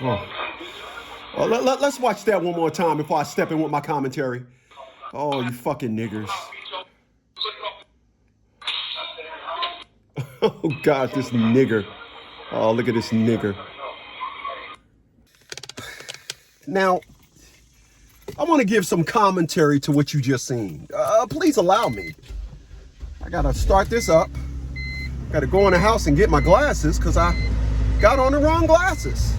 Oh. Well, let's watch that one more time before I step in with my commentary. Oh, you fucking niggers. Oh, God, this nigger. Oh, look at this nigger. Now, I want to give some commentary to what you just seen. Please allow me. I got to start this up. Got to go in the house and get my glasses because I got on the wrong glasses.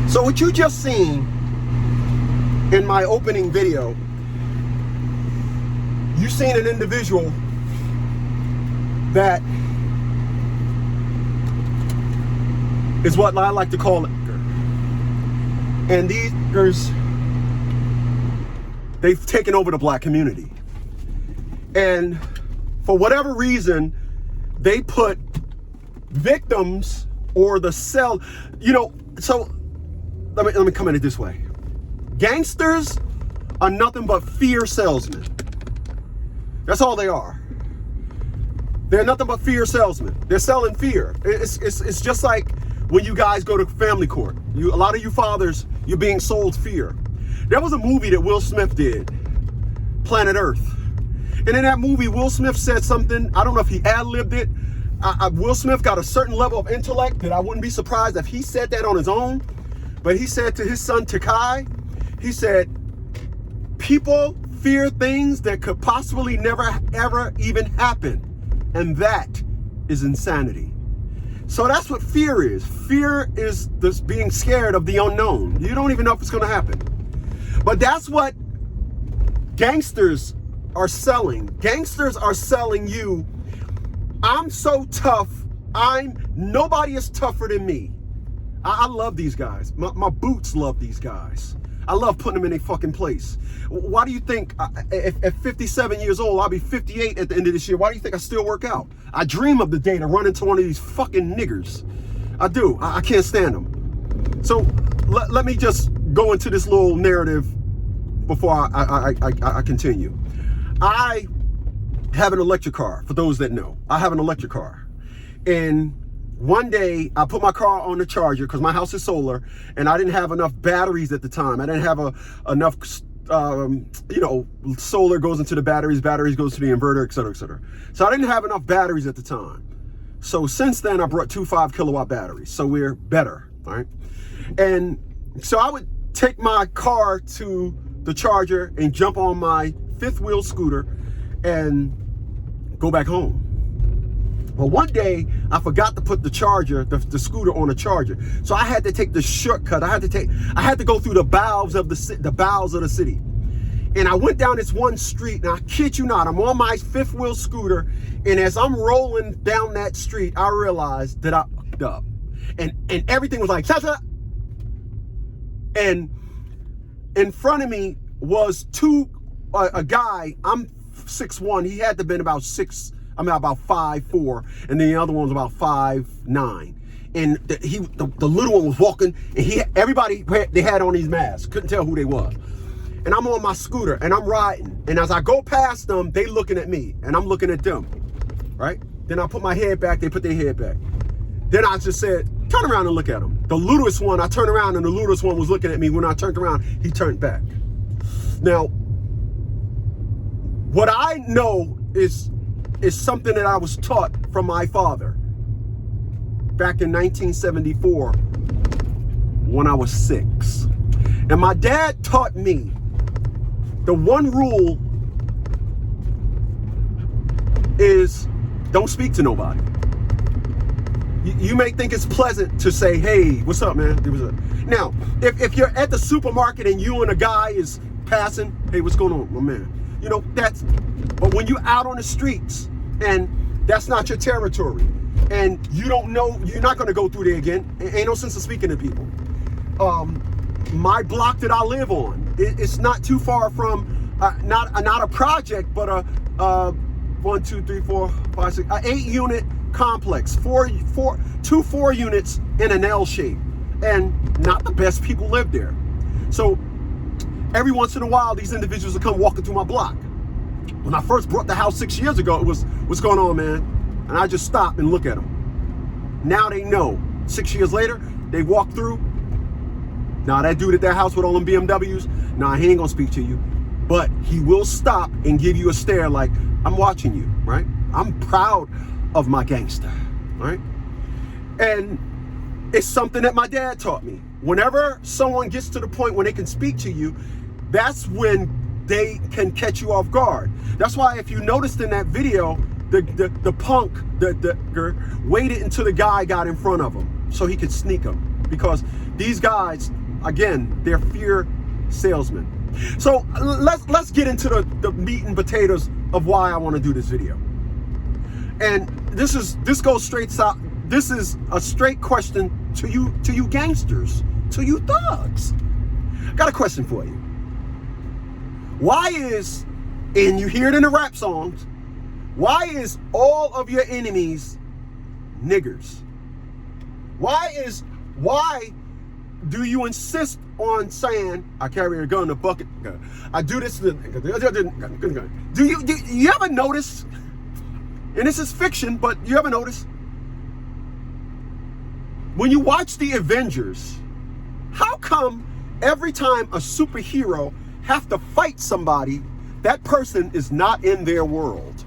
So what you just seen in my opening video, you seen an individual that is what I like to call it. And these niggers, they've taken over the black community. And for whatever reason, they put victims or the cell, you know, so let me come at it this way. Gangsters are nothing but fear salesmen. That's all they are. They're nothing but fear salesmen. They're selling fear. It's just like when you guys go to family court. A lot of you fathers, you're being sold fear. There was a movie that Will Smith did, Planet Earth. And in that movie, Will Smith said something, I don't know if he ad-libbed it. Will Smith got a certain level of intellect that I wouldn't be surprised if he said that on his own. But he said to his son Takai, he said, people fear things that could possibly never, ever even happen. And that is insanity. So that's what fear is. Fear is this being scared of the unknown. You don't even know if it's going to happen. But that's what gangsters are selling. Gangsters are selling you, I'm so tough. Nobody is tougher than me. I love these guys. My boots love these guys. I love putting them in a fucking place. Why do you think at 57 years old, I'll be 58 at the end of this year? Why do you think I still work out? I dream of the day to run into one of these fucking niggers. I do. I can't stand them. So let me just go into this little narrative before I continue. I have an electric car, for those that know. I have an electric car. And one day I put my car on the charger because my house is solar and I didn't have enough batteries at the time. I didn't have enough solar goes into the batteries goes to the inverter, et cetera, et cetera. So I didn't have enough batteries at the time. So since then, I brought 2 5-kilowatt batteries. So we're better, all right? And so I would take my car to the charger and jump on my 5th-wheel scooter and go back home. Well, one day I forgot to put the charger, the scooter on a charger. So I had to take the shortcut. I had to go through the bowels of the city. And I went down this one street, and I kid you not, I'm on my 5th-wheel scooter, and as I'm rolling down that street, I realized that I fucked up. And everything was like, cha-cha. And in front of me was a guy, I'm 6'1", he had to have been about 5'4", and then the other one was about 5'9". And the little one was walking, and everybody, they had on these masks, couldn't tell who they was. And I'm on my scooter, and I'm riding, and as I go past them, they looking at me, and I'm looking at them, right? Then I put my head back, they put their head back. Then I just said, turn around and look at them. The littlest one, I turned around, and the littlest one was looking at me. When I turned around, he turned back. Now, what I know is something that I was taught from my father back in 1974 when I was 6. And my dad taught me the one rule is don't speak to nobody. You may think it's pleasant to say, hey, what's up, man? Now, if you're at the supermarket and you and a guy is passing, hey, what's going on, my man? But when you're out on the streets and that's not your territory and you don't know, you're not going to go through there again. Ain't no sense of speaking to people. My block that I live on, it's not too far from, not a project, but a 1, 2, 3, 4, 5, 6, 8-unit complex, 2 4 units in an L shape, and not the best people live there. So every once in a while, these individuals will come walking through my block. When I first bought the house 6 years ago, it was, what's going on, man? And I just stop and look at them. Now they know. 6 years later, they walk through. Now that dude at that house with all them BMWs, nah, he ain't gonna speak to you. But he will stop and give you a stare like, I'm watching you, right? I'm proud of my gangster, right? And it's something that my dad taught me. Whenever someone gets to the point when they can speak to you, that's when they can catch you off guard. That's why if you noticed in that video, the punk waited until the guy got in front of him so he could sneak him. Because these guys, again, they're fear salesmen. So let's get into the meat and potatoes of why I want to do this video. And this goes straight out. This is a straight question to you gangsters, to you thugs. I got a question for you. Why is, and you hear it in the rap songs, why is all of your enemies niggers? Why do you insist on saying, I carry a gun, a bucket, I do this, do you ever notice, and this is fiction, but you ever notice, when you watch the Avengers, how come every time a superhero have to fight somebody, that person is not in their world?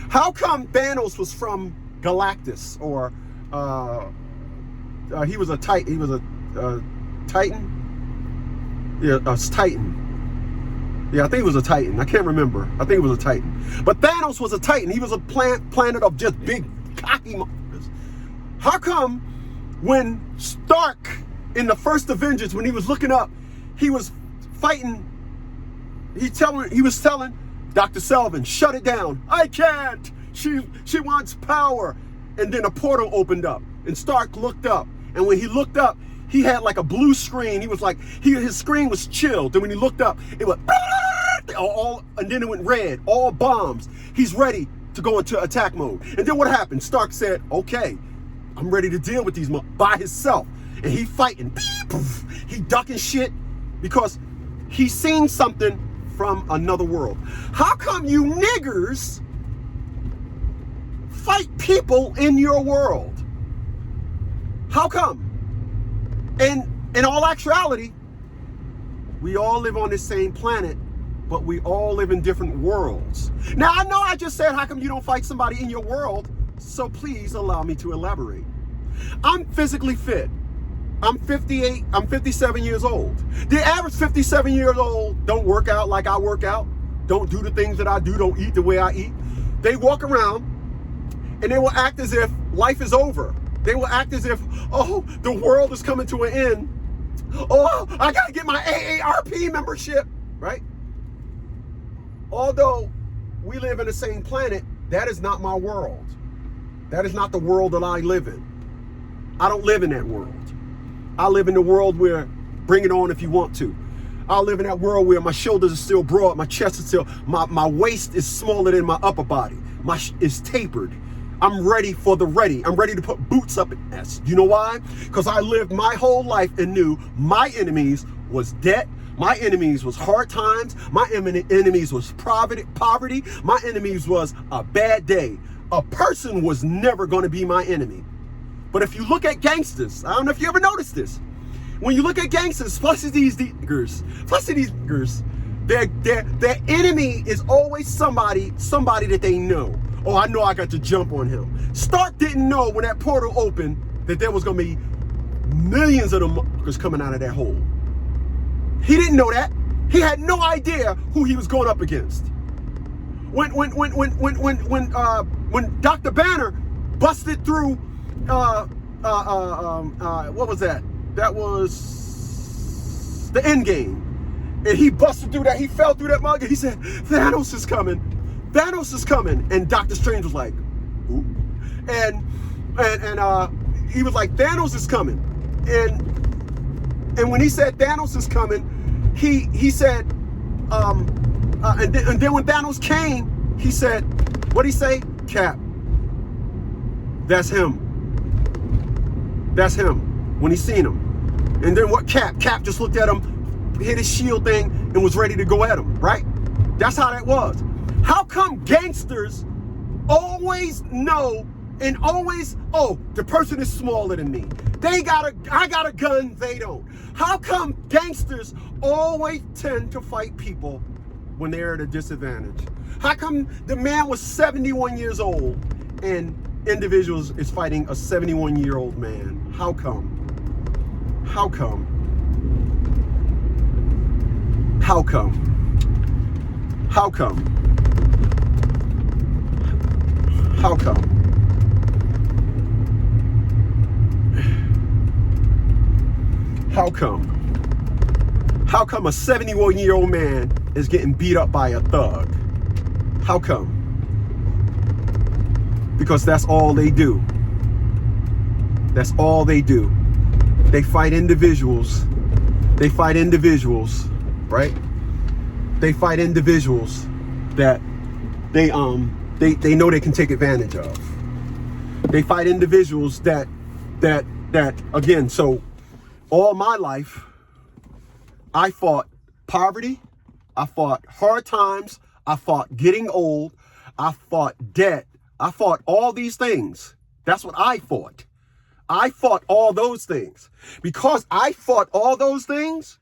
How come Thanos was from Galactus, or he was a Titan? He was a Titan. Yeah, a Titan. Yeah, I think it was a Titan. I can't remember. I think it was a Titan. But Thanos was a Titan. He was a planet of just big cocky motherfuckers. How come when Stark in the first Avengers, when he was looking up, he was fighting, he was telling Dr. Selvin, shut it down. I can't. She wants power. And then a portal opened up and Stark looked up. And when he looked up, he had like a blue screen. He was like, his screen was chilled. And when he looked up, it went and then it went red, all bombs. He's ready to go into attack mode. And then what happened? Stark said, okay, I'm ready to deal with these by himself. And he fighting, he ducking shit because he's seen something from another world. How come you niggers fight people in your world? How come? And in all actuality, We all live on the same planet, but we all live in different worlds. Now, I know I just said, how come you don't fight somebody in your world? So please allow me to elaborate. I'm physically fit. I'm 58, I'm 57 years old. The average 57 years old don't work out like I work out, don't do the things that I do, don't eat the way I eat. They walk around and they will act as if life is over. They will act as if, oh, the world is coming to an end. Oh, I gotta get my AARP membership, right? Although we live in the same planet, that is not my world. That is not the world that I live in. I don't live in that world. I live in the world where, bring it on if you want to. I live in that world where my shoulders are still broad, my chest is still, my waist is smaller than my upper body. Is tapered. I'm ready for the ready. I'm ready to put boots up in ass. You know why? Because I lived my whole life and knew my enemies was debt. My enemies was hard times. My enemies was poverty. My enemies was a bad day. A person was never going to be my enemy. But if you look at gangsters, I don't know if you ever noticed this. When you look at gangsters, plus these niggers, their enemy is always somebody that they know. Oh, I know I got to jump on him. Stark didn't know when that portal opened that there was going to be millions of them motherfuckers coming out of that hole. He didn't know that. He had no idea who he was going up against. When Dr. Banner busted through, what was that? That was the end game. And he busted through that. He fell through that mug and he said, Thanos is coming. Thanos is coming. And Doctor Strange was like, ooh. And he was like, Thanos is coming. And when he said Thanos is coming, he said, and then when Thanos came, he said, what'd he say? Cap. That's him. That's him. When he seen him. And then what Cap? Cap just looked at him, hit his shield thing, and was ready to go at him, right? That's how that was. How come gangsters always know and always, oh, the person is smaller than me. I got a gun, they don't. How come gangsters always tend to fight people when they're at a disadvantage? How come the man was 71 years old and individuals is fighting a 71-year-old man? How come? How come? How come? How come? How come? How come? How come a 71-year-old man is getting beat up by a thug? How come? Because that's all they do. That's all they do. They fight individuals. They fight individuals, right? They fight individuals that they know they can take advantage of. They fight individuals that again, so all my life, I fought poverty, I fought hard times, I fought getting old, I fought debt, I fought all these things. That's what I fought. I fought all those things. Because I fought all those things,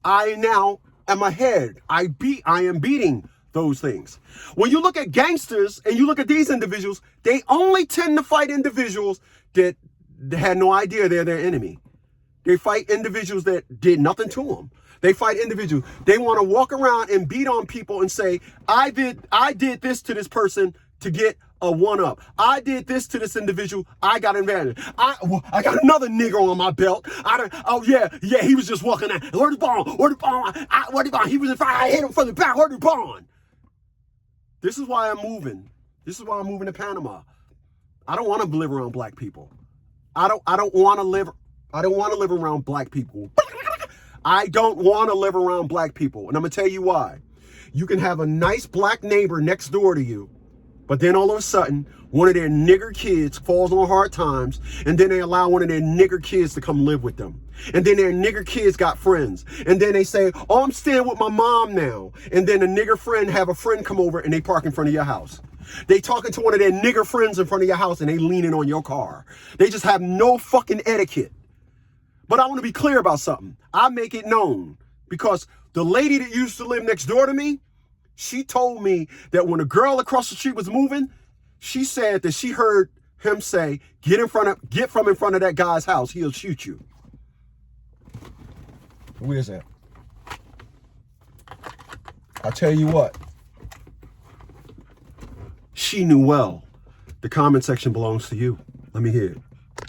I now am ahead. I am beating those things. When you look at gangsters and you look at these individuals, they only tend to fight individuals that had no idea they're their enemy. They fight individuals that did nothing to them. They fight individuals. They want to walk around and beat on people and say, I did this to this person to get a one-up. I did this to this individual. I got an advantage. I got another nigger on my belt. He was just walking out. Where the ball? Where the ball? Where the ball? He was in front. I hit him from the back. Where the ball? This is why I'm moving. This is why I'm moving to Panama. I don't want to live around black people. I don't want to live around black people. I don't want to live around black people. And I'm going to tell you why. You can have a nice black neighbor next door to you, but then all of a sudden, one of their nigger kids falls on hard times, and then they allow one of their nigger kids to come live with them. And then their nigger kids got friends. And then they say, oh, I'm staying with my mom now. And then a nigger friend have a friend come over and they park in front of your house. They talking to one of their nigger friends in front of your house and they leaning on your car. They just have no fucking etiquette. But I want to be clear about something. I make it known because the lady that used to live next door to me, she told me that when a girl across the street was moving, she said that she heard him say, get from in front of that guy's house, he'll shoot you. Where's that? I tell you what, she knew well. The comment section belongs to you. Let me hear it.